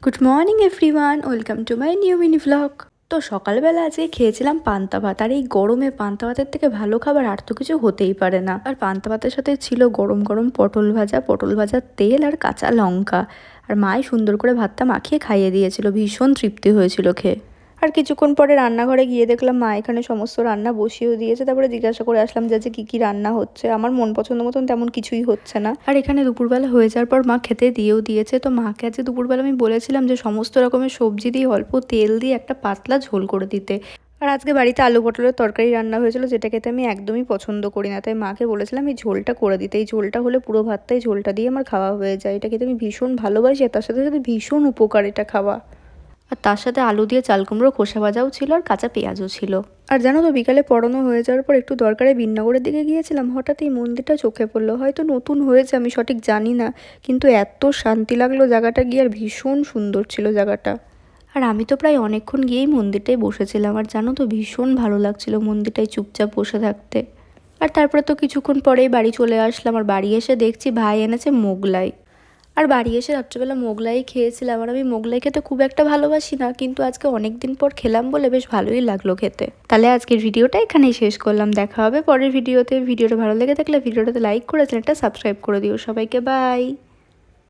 Good morning everyone, welcome to my new mini vlog. তো সকালবেলা আজকে খেয়েছিলাম পান্তা ভাত, আর এই গরমে পান্তা ভাতের থেকে ভালো খাবার আর তো কিছু হতেই পারে না। আর পান্তা ভাতের সাথে ছিল গরম গরম পটল ভাজার তেল আর কাঁচা লঙ্কা। আর মাই সুন্দর করে ভাতটা মাখিয়ে খাইয়ে দিয়েছিল, ভীষণ তৃপ্তি হয়েছিল খেয়ে। আর কিছুক্ষণ পরে রান্নাঘরে গিয়ে দেখলাম মা এখানে সমস্ত রান্না বসিয়েও দিয়েছে। তারপরে জিজ্ঞাসা করে আসলাম যে কী কী রান্না হচ্ছে। আমার মন পছন্দ মতন তেমন কিছুই হচ্ছে না। আর এখানে দুপুরবেলা হয়ে যাওয়ার পর মা খেতে দিয়েও দিয়েছে। তো মাকে আজকে দুপুরবেলা আমি বলেছিলাম যে সমস্ত রকমের সবজি দিয়ে অল্প তেল দিয়ে একটা পাতলা ঝোল করে দিতে। আর আজকে বাড়িতে আলু পটলের তরকারি রান্না হয়েছিল, যেটা খেতে আমি একদমই পছন্দ করি না। তাই মাকে বলেছিলাম এই ঝোলটা করে দিতে। এই ঝোলটা হলে পুরো ভাতটাই ঝোলটা দিয়ে আমার খাওয়া হয়ে যায়। এটা খেতে আমি ভীষণ ভালোবাসি, আর তার সাথে সাথে ভীষণ উপকার এটা খাওয়া। আর তার সাথে আলু দিয়ে চাল কুমড়ো খোসা ভাজাও ছিল, আর কাঁচা পেঁয়াজও ছিল। আর জানো তো, বিকালে পড়ানো হয়ে যাওয়ার পর একটু দরকারে বিন্নগরের দিকে গিয়েছিলাম। হঠাৎ এই মন্দিরটা চোখে পড়লো। হয়তো নতুন হয়েছে, আমি সঠিক জানি না, কিন্তু এত শান্তি লাগলো জায়গাটা গিয়ে, আর ভীষণ সুন্দর ছিল জায়গাটা। আর আমি তো প্রায় অনেকক্ষণ গিয়েই মন্দিরটায় বসেছিলাম। আর জানো তো, ভীষণ ভালো লাগছিল মন্দিরটায় চুপচাপ বসে থাকতে। আর তারপরে তো কিছুক্ষণ পরেই বাড়ি চলে আসলাম। আর বাড়ি এসে দেখছি ভাই এনেছে মোগলাই। আর বাড়ি এসে রাত্রেবেলা মোগলাই খেয়েছিলাম। আর আমি মোগলাই খেতে খুব একটা ভালোবাসি না, কিন্তু আজকে অনেক দিন পর খেলাম বলে বেশ ভালোই লাগলো খেতে। তাহলে আজকের ভিডিওটা এখানেই শেষ করলাম। দেখা হবে পরের ভিডিওতে। ভিডিওটা ভালো লেগে থাকলে ভিডিওটাতে লাইক করে চ্যানেলটা সাবস্ক্রাইব করে দিও। সবাইকে বাই।